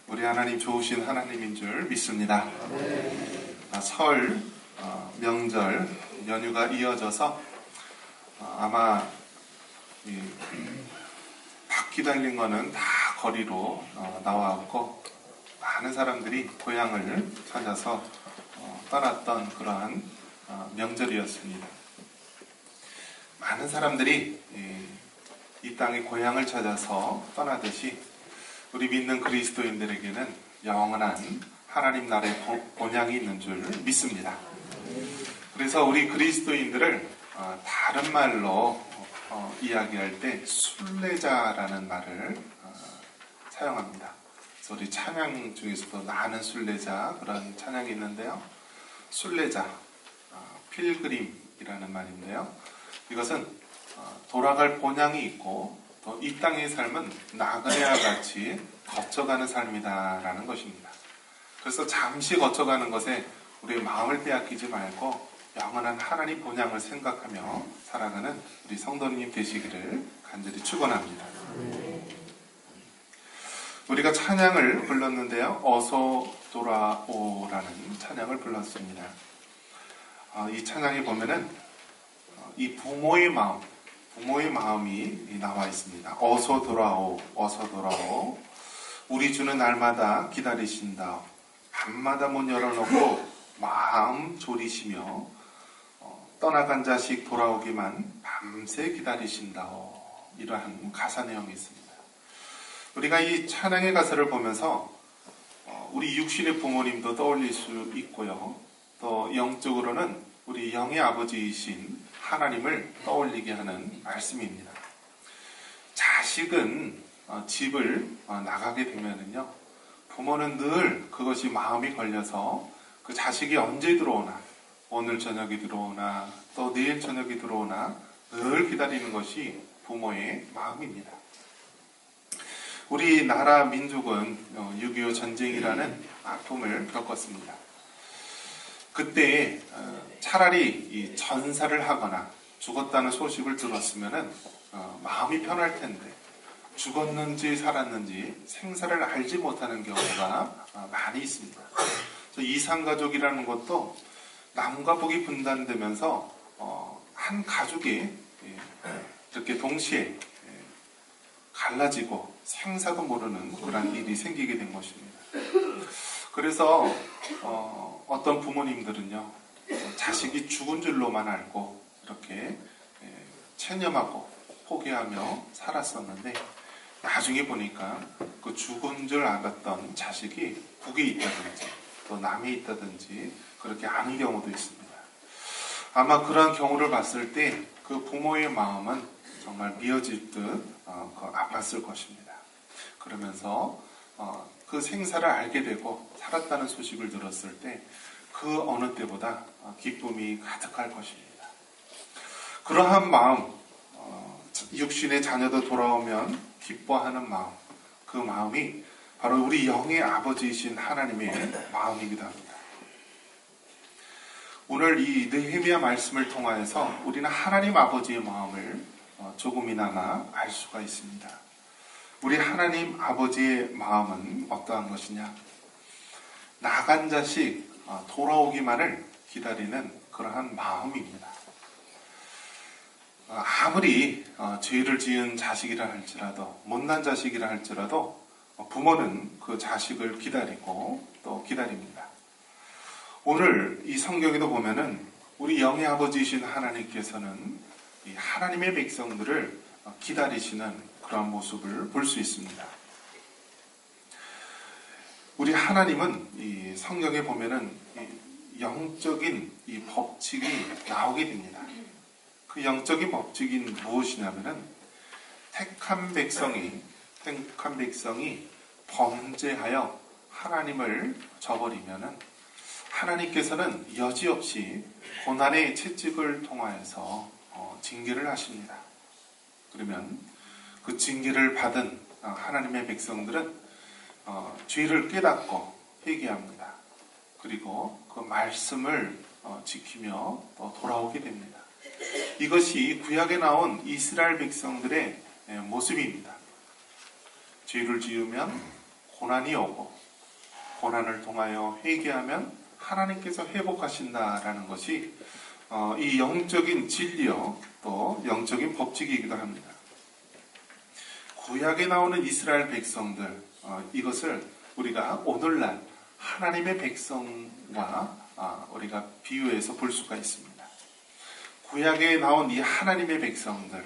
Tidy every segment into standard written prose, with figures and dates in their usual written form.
우리 하나님 좋으신 하나님인 줄 믿습니다. 설, 명절, 연휴가 이어져서 아마 바퀴 달린 거는 다 거리로 나와왔고 많은 사람들이 고향을 찾아서 떠났던 그러한 명절이었습니다. 많은 사람들이 이 땅의 고향을 찾아서 떠나듯이 우리 믿는 그리스도인들에게는 영원한 하나님 나라의 본향이 있는 줄 믿습니다. 그래서 우리 그리스도인들을 다른 말로 이야기할 때 순례자라는 말을 사용합니다. 그래서 우리 찬양 중에서도 나는 순례자 그런 찬양이 있는데요. 순례자, 필그림이라는 말인데요. 이것은 돌아갈 본향이 있고 또 이 땅의 삶은 나그네와 같이 거쳐가는 삶이다라는 것입니다. 그래서 잠시 거쳐가는 것에 우리의 마음을 빼앗기지 말고 영원한 하나님 본향을 생각하며 살아가는 우리 성도님 되시기를 간절히 축원합니다. 우리가 찬양을 불렀는데요. 어서 돌아오라는 찬양을 불렀습니다. 이 찬양에 보면은 이 부모의 마음이 나와 있습니다. 어서 돌아오, 어서 돌아오. 우리 주는 날마다 기다리신다. 밤마다 문 열어놓고 마음 졸이시며 떠나간 자식 돌아오기만 밤새 기다리신다. 이러한 가사 내용이 있습니다. 우리가 이 찬양의 가사를 보면서 우리 육신의 부모님도 떠올릴 수 있고요. 또 영적으로는 우리 영의 아버지이신 하나님을 떠올리게 하는 말씀입니다. 자식은 집을 나가게 되면은요, 부모는 늘 그것이 마음이 걸려서 그 자식이 언제 들어오나, 오늘 저녁이 들어오나, 또 내일 저녁이 들어오나 늘 기다리는 것이 부모의 마음입니다. 우리나라 민족은 6.25 전쟁이라는 아픔을 겪었습니다. 그때 차라리 이 전사를 하거나 죽었다는 소식을 들었으면 마음이 편할 텐데 죽었는지 살았는지 생사를 알지 못하는 경우가 많이 있습니다. 이산가족이라는 것도 남과 북이 분단되면서 한 가족이 이렇게 동시에 갈라지고 생사도 모르는 그런 일이 생기게 된 것입니다. 그래서 어떤 부모님들은요, 자식이 죽은 줄로만 알고 이렇게 체념하고 포기하며 살았었는데 나중에 보니까 그 죽은 줄 알았던 자식이 북에 있다든지 또 남에 있다든지 그렇게 아는 경우도 있습니다. 아마 그러한 경우를 봤을 때 그 부모의 마음은 정말 미어질 듯 아팠을 것입니다. 그러면서 그 생사를 알게 되고 살았다는 소식을 들었을 때 그 어느 때보다 기쁨이 가득할 것입니다. 그러한 마음, 육신의 자녀도 돌아오면 기뻐하는 마음, 그 마음이 바로 우리 영의 아버지이신 하나님의 마음이기도 합니다. 오늘 이 느헤미야 말씀을 통하여서 우리는 하나님 아버지의 마음을 조금이나마 알 수가 있습니다. 우리 하나님 아버지의 마음은 어떠한 것이냐? 나간 자식 돌아오기만을 기다리는 그러한 마음입니다. 아무리 죄를 지은 자식이라 할지라도 못난 자식이라 할지라도 부모는 그 자식을 기다리고 또 기다립니다. 오늘 이 성경에도 보면은 우리 영의 아버지이신 하나님께서는 이 하나님의 백성들을 기다리시는 그런 모습을 볼 수 있습니다. 우리 하나님은 이 성경에 보면은 이 영적인 이 법칙이 나오게 됩니다. 그 영적인 법칙이 무엇이냐면은 택한 백성이 범죄하여 하나님을 저버리면은 하나님께서는 여지없이 고난의 채찍을 통하여서 징계를 하십니다. 그러면 그 징계를 받은 하나님의 백성들은 죄를 깨닫고 회개합니다. 그리고 그 말씀을 지키며 돌아오게 됩니다. 이것이 구약에 나온 이스라엘 백성들의 모습입니다. 죄를 지으면 고난이 오고 고난을 통하여 회개하면 하나님께서 회복하신다라는 것이 이 영적인 진리요 또 영적인 법칙이기도 합니다. 구약에 나오는 이스라엘 백성들 이것을 우리가 오늘날 하나님의 백성과 우리가 비유해서 볼 수가 있습니다. 구약에 나온 이 하나님의 백성들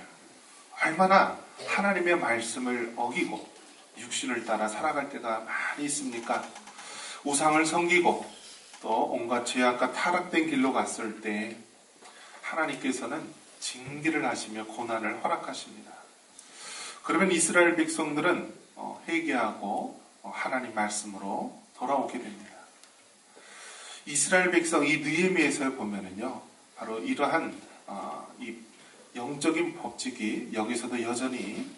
얼마나 하나님의 말씀을 어기고 육신을 따라 살아갈 때가 많이 있습니까? 우상을 섬기고 또 온갖 죄악과 타락된 길로 갔을 때 하나님께서는 징계를 하시며 고난을 허락하십니다. 그러면 이스라엘 백성들은 회개하고 하나님 말씀으로 돌아오게 됩니다. 이스라엘 백성 이 느헤미야서에 보면은요, 바로 이러한 이 영적인 법칙이 여기서도 여전히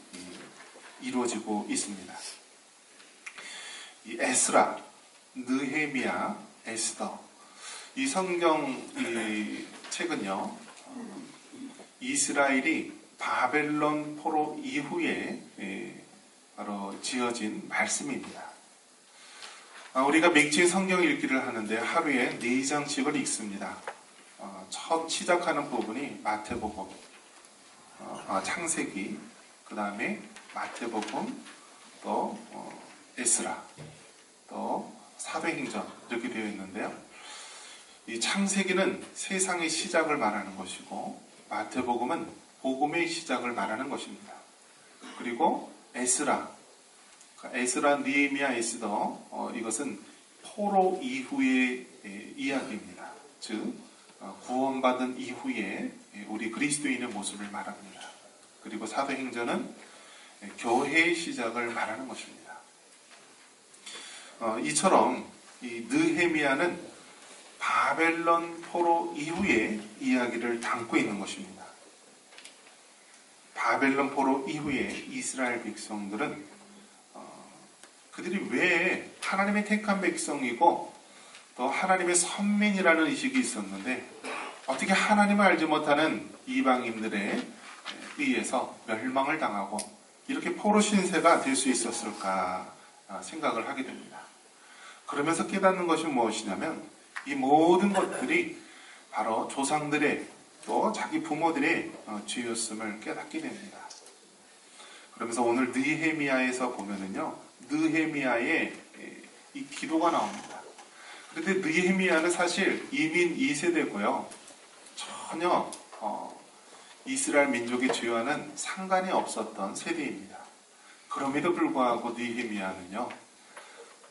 이루어지고 있습니다. 이 에스라, 느헤미야, 에스더 이 성경 이 책은요, 이스라엘이 바벨론 포로 이후에 바로 지어진 말씀입니다. 우리가 맥주의 성경 읽기를 하는데 하루에 4장씩을 읽습니다. 첫 시작하는 부분이 마태복음, 창세기, 그 다음에 마태복음, 또 에스라, 또 사도행전 이렇게 되어 있는데요. 이 창세기는 세상의 시작을 말하는 것이고 마태복음은 복음의 시작을 말하는 것입니다. 그리고 에스라, 느헤미야, 에스더 이것은 포로 이후의 이야기입니다. 즉 구원받은 이후에 우리 그리스도인의 모습을 말합니다. 그리고 사도행전은 교회의 시작을 말하는 것입니다. 이처럼 이 느헤미야는 바벨론 포로 이후의 이야기를 담고 있는 것입니다. 바벨론 포로 이후에 이스라엘 백성들은 그들이 왜 하나님의 택한 백성이고 또 하나님의 선민이라는 의식이 있었는데 어떻게 하나님을 알지 못하는 이방인들에 의해서 멸망을 당하고 이렇게 포로 신세가 될 수 있었을까 생각을 하게 됩니다. 그러면서 깨닫는 것이 무엇이냐면 이 모든 것들이 바로 조상들의 또 자기 부모들의 죄였음을 깨닫게 됩니다. 그러면서 오늘 느헤미야에서 보면은요, 느헤미야의 이 기도가 나옵니다. 그런데 느헤미야는 사실 이민 2세대고요. 전혀 이스라엘 민족의 죄와는 상관이 없었던 세대입니다. 그럼에도 불구하고 느헤미야는요,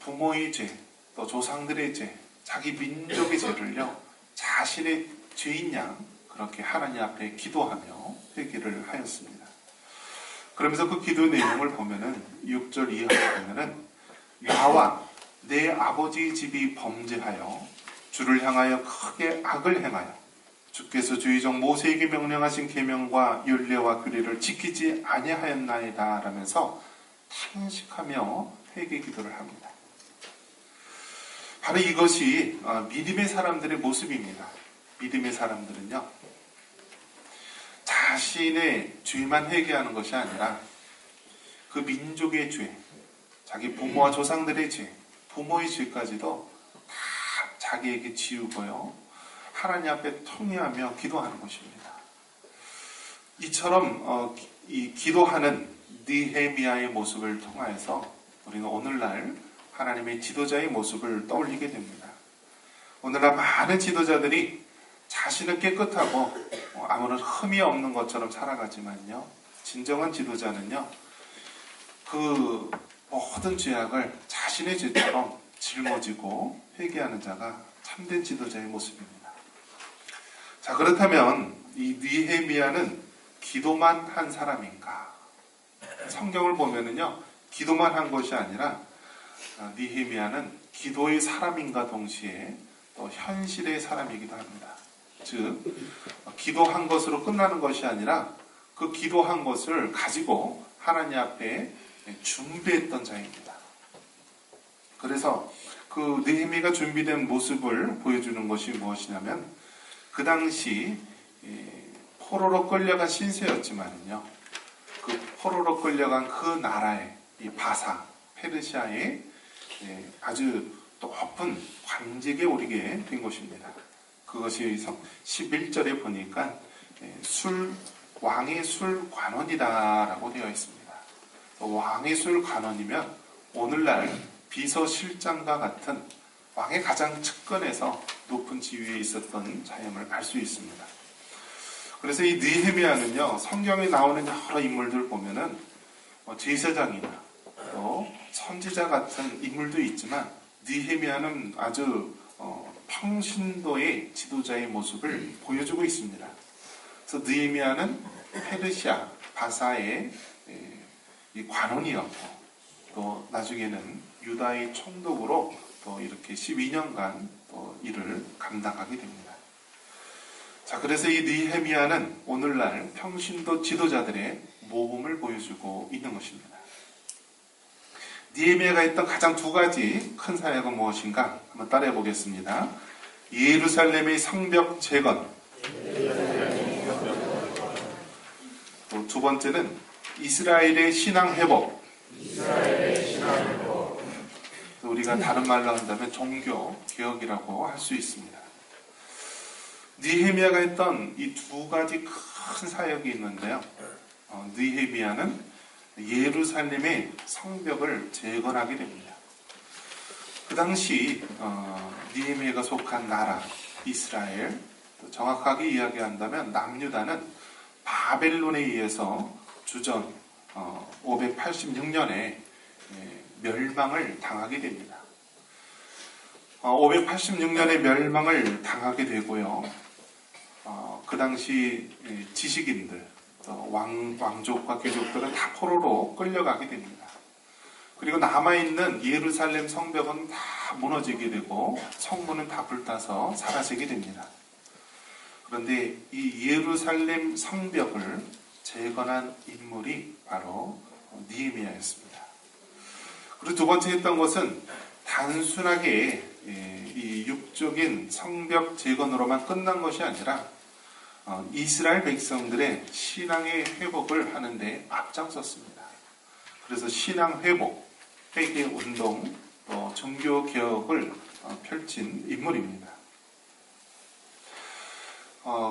부모의 죄, 또 조상들의 죄, 자기 민족의 죄를요, 자신의 죄인 양 그렇게 하나님 앞에 기도하며 회개를 하였습니다. 그러면서 그 기도 내용을 보면은 6절 이하에 보면은 나와 내 아버지의 집이 범죄하여 주를 향하여 크게 악을 행하여 주께서 주의 종 모세에게 명령하신 계명과 율례와 규례를 지키지 아니하였나이다 라면서 탄식하며 회개 기도를 합니다. 바로 이것이 믿음의 사람들의 모습입니다. 믿음의 사람들은요, 자신의 죄만 회개하는 것이 아니라 그 민족의 죄, 자기 부모와 조상들의 죄, 부모의 죄까지도 다 자기에게 지우고요, 하나님 앞에 통회하며 기도하는 것입니다. 이처럼 이 기도하는 느헤미야의 모습을 통하여서 우리는 오늘날 하나님의 지도자의 모습을 떠올리게 됩니다. 오늘날 많은 지도자들이 자신은 깨끗하고 아무런 흠이 없는 것처럼 살아가지만요, 진정한 지도자는요, 그 모든 죄악을 자신의 죄처럼 짊어지고 회개하는 자가 참된 지도자의 모습입니다. 자, 그렇다면 이 느헤미야는 기도만 한 사람인가? 성경을 보면은요, 기도만 한 것이 아니라 느헤미야는 기도의 사람인가 동시에 또 현실의 사람이기도 합니다. 즉, 기도한 것으로 끝나는 것이 아니라 그 기도한 것을 가지고 하나님 앞에 준비했던 자입니다. 그래서 그 느헤미야가 준비된 모습을 보여주는 것이 무엇이냐면 그 당시 포로로 끌려간 신세였지만요, 그 포로로 끌려간 그 나라의 이 바사, 페르시아의 아주 높은 관직에 오르게 된 것입니다. 그것이 11절에 보니까 왕의 술 관원이다라고 되어 있습니다. 왕의 술 관원이면 오늘날 비서실장과 같은 왕의 가장 측근에서 높은 지위에 있었던 자임을 알 수 있습니다. 그래서 이 느헤미야는요, 성경에 나오는 여러 인물들 보면은 제사장이나 또 선지자 같은 인물도 있지만 느헤미야는 아주 평신도의 지도자의 모습을 보여주고 있습니다. 그래서 느헤미야는 페르시아 바사의 이 관원이었고 또 나중에는 유다의 총독으로 또 이렇게 12년간 또 일을 감당하게 됩니다. 자, 그래서 이 느헤미야는 오늘날 평신도 지도자들의 모범을 보여주고 있는 것입니다. 느헤미야가 했던 가장 두 가지 큰 사역은 무엇인가? 한번 따라해 보겠습니다. 예루살렘의 성벽 재건. 또 두 번째는 이스라엘의 신앙 회복. 또 우리가 다른 말로 한다면 종교 개혁이라고 할 수 있습니다. 느헤미야가 했던 이 두 가지 큰 사역이 있는데요. 느헤미야는 예루살렘의 성벽을 재건하게 됩니다. 그 당시 느헤미야가 속한 나라 이스라엘, 또 정확하게 이야기한다면 남유다는 바벨론에 의해서 주전 586년에 멸망을 당하게 됩니다. 586년에 멸망을 당하게 되고요. 그 당시 지식인들, 왕족과 귀족들은 다 포로로 끌려가게 됩니다. 그리고 남아있는 예루살렘 성벽은 다 무너지게 되고 성문은 다 불타서 사라지게 됩니다. 그런데 이 예루살렘 성벽을 재건한 인물이 바로 느헤미야였습니다. 그리고 두 번째 했던 것은 단순하게 이 육적인 성벽 재건으로만 끝난 것이 아니라 이스라엘 백성들의 신앙의 회복을 하는데 앞장섰습니다. 그래서 신앙 회복, 회개 운동, 또 종교 개혁을 펼친 인물입니다.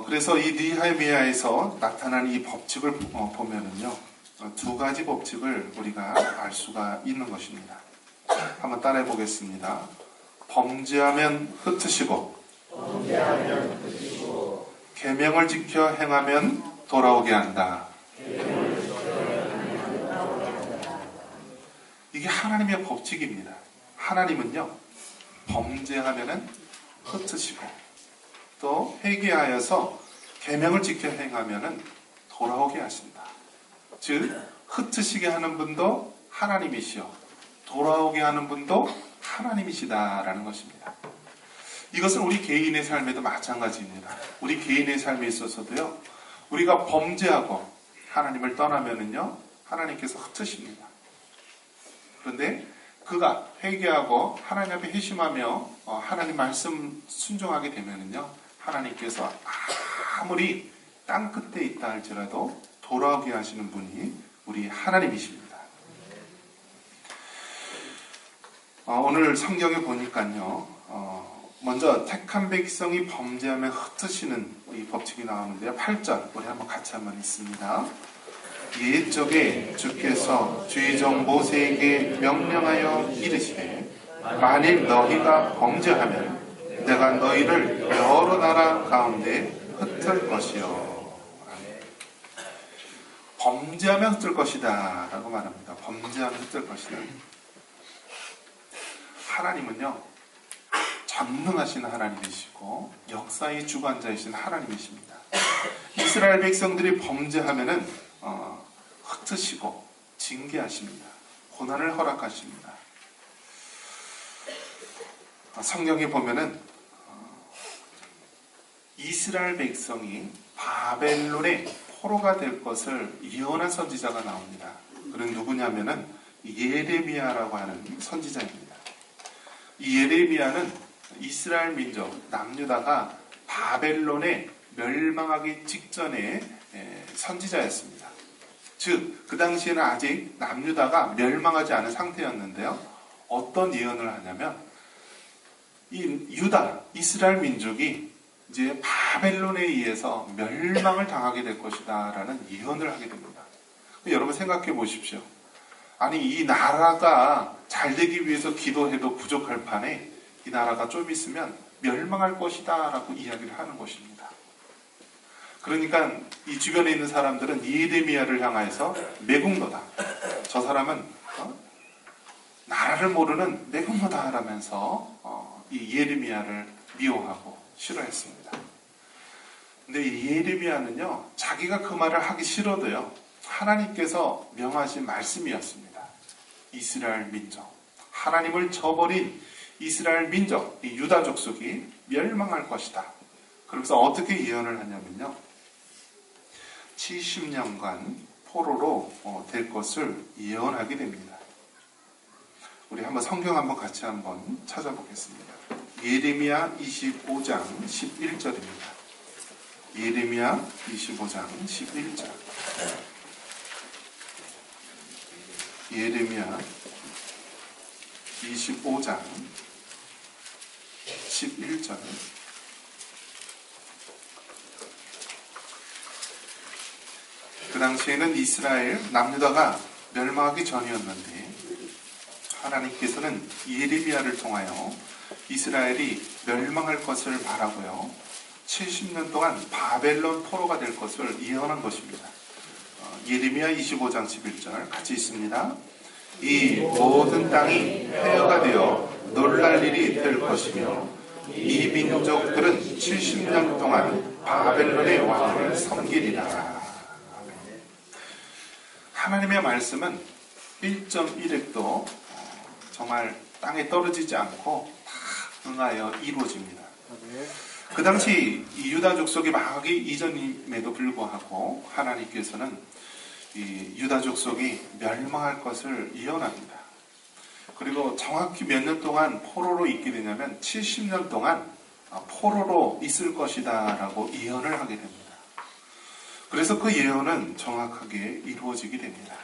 그래서 이 느헤미야에서 나타난 이 법칙을 보면은요, 두 가지 법칙을 우리가 알 수가 있는 것입니다. 한번 따라해 보겠습니다. 범죄하면 흩으시고, 계명을 지켜 행하면 돌아오게 한다. 이게 하나님의 법칙입니다. 하나님은요, 범죄하면은 흩으시고, 또 회개하여서 계명을 지켜 행하면은 돌아오게 하신다. 즉, 흩으시게 하는 분도 하나님이시요, 돌아오게 하는 분도 하나님이시다라는 것입니다. 이것은 우리 개인의 삶에도 마찬가지입니다. 우리 개인의 삶에 있어서도요, 우리가 범죄하고 하나님을 떠나면은요, 하나님께서 흩으십니다. 그런데 그가 회개하고 하나님 앞에 회심하며 하나님 말씀 순종하게 되면은요, 하나님께서 아무리 땅 끝에 있다 할지라도 돌아오게 하시는 분이 우리 하나님이십니다. 오늘 성경에 보니까요, 먼저 택한 백성이 범죄하면 흩으시는 이 법칙이 나오는데요. 8절 우리 한번 같이 한번 읽습니다. 옛적에 주께서 주의 종 모세에게 명령하여 이르시되 만일 너희가 범죄하면 내가 너희를 여러 나라 가운데 흩을 것이요. 범죄하면 흩을 것이다 라고 말합니다. 범죄하면 흩을 것이다. 하나님은요, 전능하신 하나님이시고 역사의 주관자이신 하나님이십니다. 이스라엘 백성들이 범죄하면은 흩으시고 징계하십니다. 고난을 허락하십니다. 성경에 보면은 이스라엘 백성이 바벨론의 포로가 될 것을 예언한 선지자가 나옵니다. 그는 누구냐면은 예레미야라고 하는 선지자입니다. 이 예레미야는 이스라엘 민족 남유다가 바벨론에 멸망하기 직전의 선지자였습니다. 즉, 그 당시에는 아직 남유다가 멸망하지 않은 상태였는데요, 어떤 예언을 하냐면 이 유다, 이스라엘 민족이 이제 바벨론에 의해서 멸망을 당하게 될 것이다 라는 예언을 하게 됩니다. 여러분 생각해 보십시오. 아니 이 나라가 잘 되기 위해서 기도해도 부족할 판에 이 나라가 좀 있으면 멸망할 것이다 라고 이야기를 하는 것입니다. 그러니까 이 주변에 있는 사람들은 예레미야를 향하여서 매국노다. 저 사람은 나라를 모르는 매국노다 라면서 이 예레미야를 미워하고 싫어했습니다. 근데 이 예레미야는요, 자기가 그 말을 하기 싫어도요, 하나님께서 명하신 말씀이었습니다. 이스라엘 민족, 하나님을 저버린 이스라엘 민족, 이 유다 족속이 멸망할 것이다. 그러면서 어떻게 예언을 하냐면요, 70년간 포로로 될 것을 예언하게 됩니다. 우리 한번 성경 한번 같이 한번 찾아보겠습니다. 예레미야 25장 11절입니다. 예레미야 25장 11절. 예레미야 25장 11절. 그 당시에는 이스라엘 남유다가 멸망하기 전이었는데 하나님께서는 예레미야를 통하여 이스라엘이 멸망할 것을 말하고요, 70년 동안 바벨론 포로가 될 것을 예언한 것입니다. 예레미야 25장 11절 같이 있습니다. 이 모든 땅이 폐허가 되어 놀랄 일이 될 것이며 이 민족들은 70년 동안 바벨론의 왕을 섬기리라. 하나님의 말씀은 1.1획도 정말 땅에 떨어지지 않고 다 응하여 이루어집니다. 그 당시 이 유다 족속이 망하기 이전임에도 불구하고 하나님께서는 이 유다 족속이 멸망할 것을 예언합니다. 그리고 정확히 몇 년 동안 포로로 있게 되냐면 70년 동안 포로로 있을 것이다 라고 예언을 하게 됩니다. 그래서 그 예언은 정확하게 이루어지게 됩니다.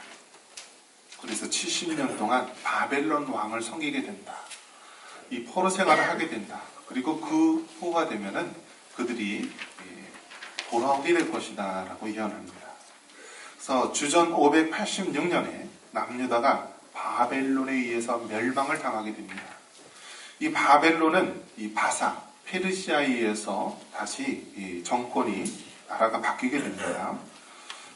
그래서 70년 동안 바벨론 왕을 섬기게 된다. 이 포로 생활을 하게 된다. 그리고 그 후가 되면은 그들이 돌아오게 될 것이다 라고 예언합니다. 그래서 주전 586년에 남유다가 바벨론에 의해서 멸망을 당하게 됩니다. 이 바벨론은 이 바사, 페르시아에 의해서 다시 이 정권이 나라가 바뀌게 됩니다.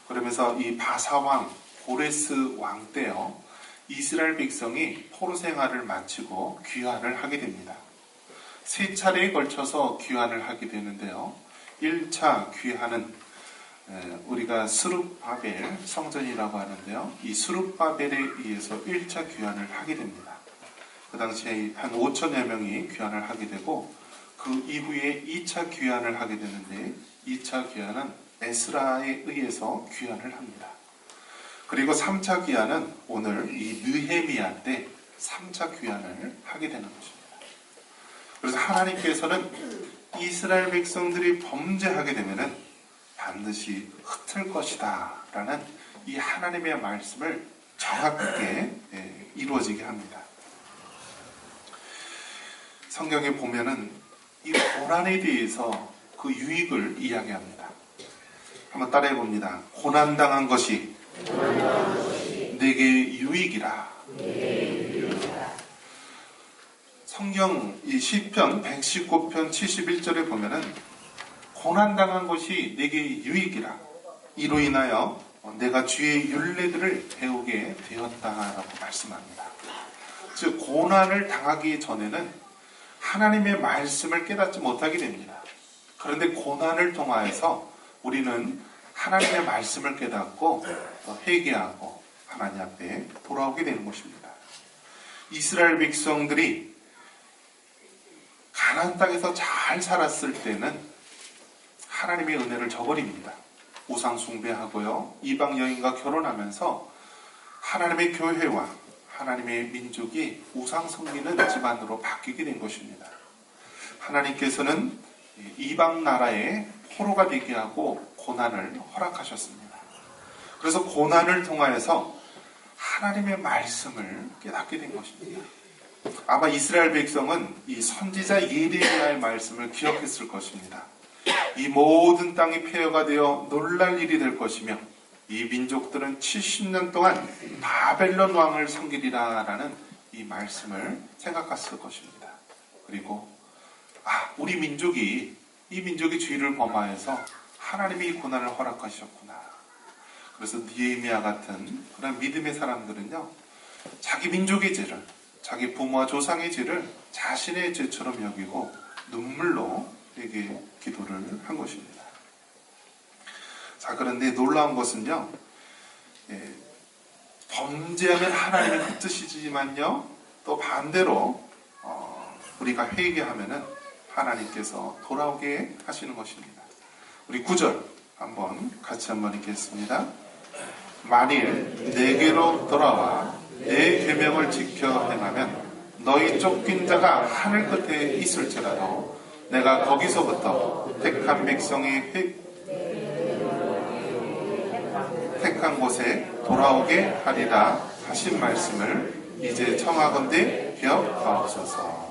그러면서 이 바사 왕, 고레스 왕 때요, 이스라엘 백성이 포로 생활을 마치고 귀환을 하게 됩니다. 세 차례에 걸쳐서 귀환을 하게 되는데요. 1차 귀환은 우리가 스룹바벨 성전이라고 하는데요. 이 스룹바벨에 의해서 1차 귀환을 하게 됩니다. 그 당시에 한 5천여 명이 귀환을 하게 되고 그 이후에 2차 귀환을 하게 되는데 2차 귀환은 에스라에 의해서 귀환을 합니다. 그리고 3차 귀환은 오늘 이 느헤미야 때 3차 귀환을 하게 되는 것입니다. 그래서 하나님께서는 이스라엘 백성들이 범죄하게 되면은 반드시 흩을 것이다 라는 이 하나님의 말씀을 정확하게 이루어지게 합니다. 성경에 보면은 이 고난에 대해서 그 유익을 이야기합니다. 한번 따라해 봅니다. 고난당한 것이 내게 유익이라. 성경 이 시편 119편 71절에 보면은 고난당한 것이 내게 유익이라. 이로 인하여 내가 주의 율례들을 배우게 되었다라고 말씀합니다. 즉 고난을 당하기 전에는 하나님의 말씀을 깨닫지 못하게 됩니다. 그런데 고난을 통하여서 우리는 하나님의 말씀을 깨닫고 회개하고 하나님 앞에 돌아오게 되는 것입니다. 이스라엘 백성들이 가나안 땅에서 잘 살았을 때는 하나님의 은혜를 저버립니다. 우상 숭배하고요, 이방 여인과 결혼하면서 하나님의 교회와 하나님의 민족이 우상 섬기는 집안으로 바뀌게 된 것입니다. 하나님께서는 이방 나라의 포로가 되게 하고 고난을 허락하셨습니다. 그래서 고난을 통하여서 하나님의 말씀을 깨닫게 된 것입니다. 아마 이스라엘 백성은 이 선지자 예레미야의 말씀을 기억했을 것입니다. 이 모든 땅이 폐허가 되어 놀랄 일이 될 것이며 이 민족들은 70년 동안 바벨론 왕을 섬기리라 라는 이 말씀을 생각했을 것입니다. 그리고 우리 민족이 이 민족이 죄를 범하여서 하나님이 이 고난을 허락하셨구나. 그래서 느헤미야 같은 그런 믿음의 사람들은요, 자기 민족의 죄를, 자기 부모와 조상의 죄를 자신의 죄처럼 여기고 눈물로 회개 기도를 한 것입니다. 자, 그런데 놀라운 것은요, 범죄하면 하나님이 흩으시지만요, 또 반대로 우리가 회개하면은 하나님께서 돌아오게 하시는 것입니다. 우리 9절 같이 한번 읽겠습니다. 만일 내게로 돌아와 내 계명을 지켜 행하면 너희 쫓긴 자가 하늘 끝에 있을지라도 내가 거기서부터 택한 백성이 택한 곳에 돌아오게 하리라 하신 말씀을 이제 청하건대 기억하옵소서.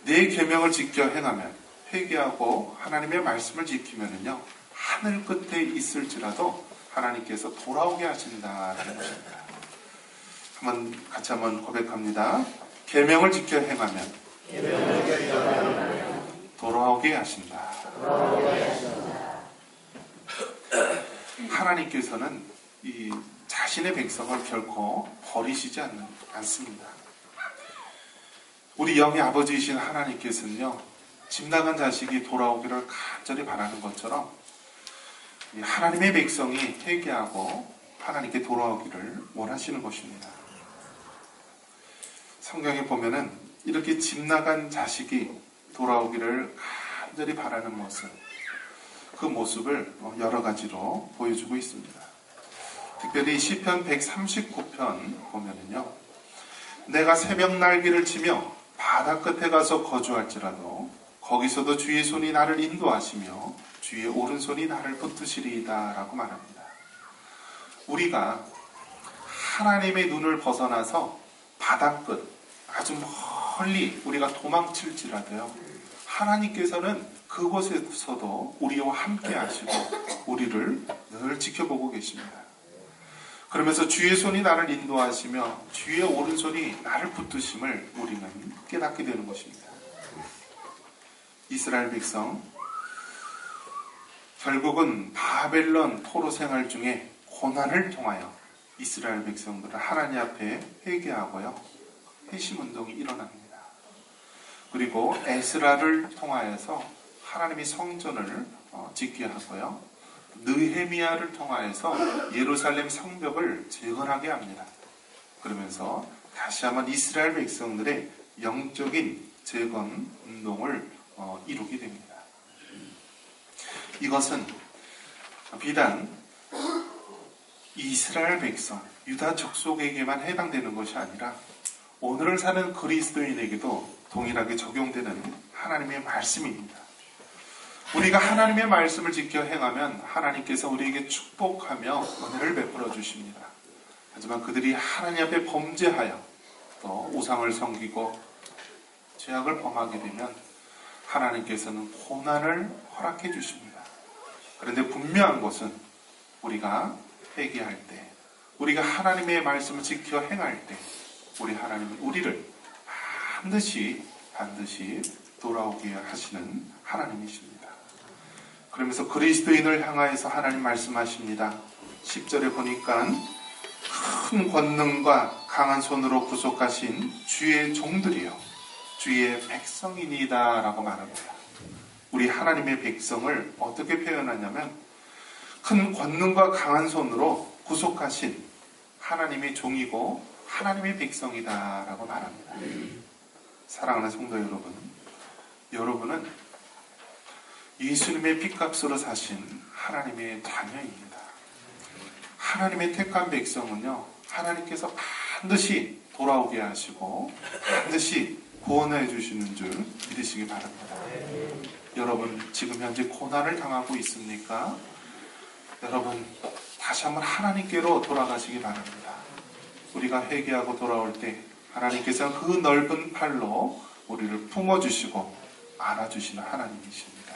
내 계명을 지켜 행하면, 회개하고 하나님의 말씀을 지키면은요, 하늘 끝에 있을지라도 하나님께서 돌아오게 하신다라는 것입니다. 같이 한번 고백합니다. 계명을 지켜 행하면 돌아오게 하신다. 하나님께서는 이 자신의 백성을 결코 버리시지 않습니다. 우리 영의 아버지이신 하나님께서는요, 집 나간 자식이 돌아오기를 간절히 바라는 것처럼 하나님의 백성이 회개하고 하나님께 돌아오기를 원하시는 것입니다. 성경에 보면은 이렇게 집 나간 자식이 돌아오기를 간절히 바라는 모습, 그 모습을 여러 가지로 보여주고 있습니다. 특별히 시편 139편 보면은요, 내가 새벽 날개를 치며 바다 끝에 가서 거주할지라도 거기서도 주의 손이 나를 인도하시며 주의 오른손이 나를 붙드시리이다 라고 말합니다. 우리가 하나님의 눈을 벗어나서 바다 끝, 아주 멀리 우리가 도망칠지라도요, 하나님께서는 그곳에서도 우리와 함께 하시고 우리를 늘 지켜보고 계십니다. 그러면서 주의 손이 나를 인도하시며 주의 오른손이 나를 붙드심을 우리는 깨닫게 되는 것입니다. 이스라엘 백성, 결국은 바벨론 포로 생활 중에 고난을 통하여 이스라엘 백성들은 하나님 앞에 회개하고요, 회심운동이 일어납니다. 그리고 에스라를 통하여서 하나님이 성전을 짓게 하고요, 느헤미야를 통하여서 예루살렘 성벽을 재건하게 합니다. 그러면서 다시 한번 이스라엘 백성들의 영적인 재건 운동을 이루게 됩니다. 이것은 비단 이스라엘 백성, 유다 족속에게만 해당되는 것이 아니라 오늘을 사는 그리스도인에게도 동일하게 적용되는 하나님의 말씀입니다. 우리가 하나님의 말씀을 지켜 행하면 하나님께서 우리에게 축복하며 은혜를 베풀어 주십니다. 하지만 그들이 하나님 앞에 범죄하여 또 우상을 섬기고 죄악을 범하게 되면 하나님께서는 고난을 허락해 주십니다. 그런데 분명한 것은 우리가 회개할 때, 우리가 하나님의 말씀을 지켜 행할 때 우리 하나님은 우리를 반드시 돌아오게 하시는 하나님이십니다. 그러면서 그리스도인을 향하여서 하나님 말씀하십니다. 10절에 보니까 큰 권능과 강한 손으로 구속하신 주의 종들이요 주의 백성이니이다 라고 말합니다. 우리 하나님의 백성을 어떻게 표현하냐면 큰 권능과 강한 손으로 구속하신 하나님의 종이고 하나님의 백성이다 라고 말합니다. 사랑하는 성도 여러분, 여러분은 예수님의 핏값으로 사신 하나님의 자녀입니다. 하나님의 택한 백성은요, 하나님께서 반드시 돌아오게 하시고 반드시 구원해 주시는 줄 믿으시기 바랍니다. 여러분 지금 현재 고난을 당하고 있습니까? 여러분 다시 한번 하나님께로 돌아가시기 바랍니다. 우리가 회개하고 돌아올 때 하나님께서는 그 넓은 팔로 우리를 품어주시고 안아주시는 하나님이십니다.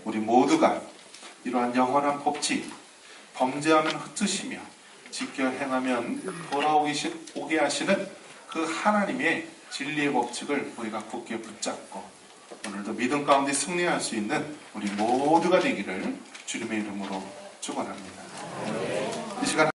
우리 모두가 이러한 영원한 법칙, 범죄하면 흩으시며 지켜 행하면 돌아오게 하시는 그 하나님의 진리의 법칙을 우리가 굳게 붙잡고 오늘도 믿음 가운데 승리할 수 있는 우리 모두가 되기를 주님의 이름으로 축원합니다. 이 시간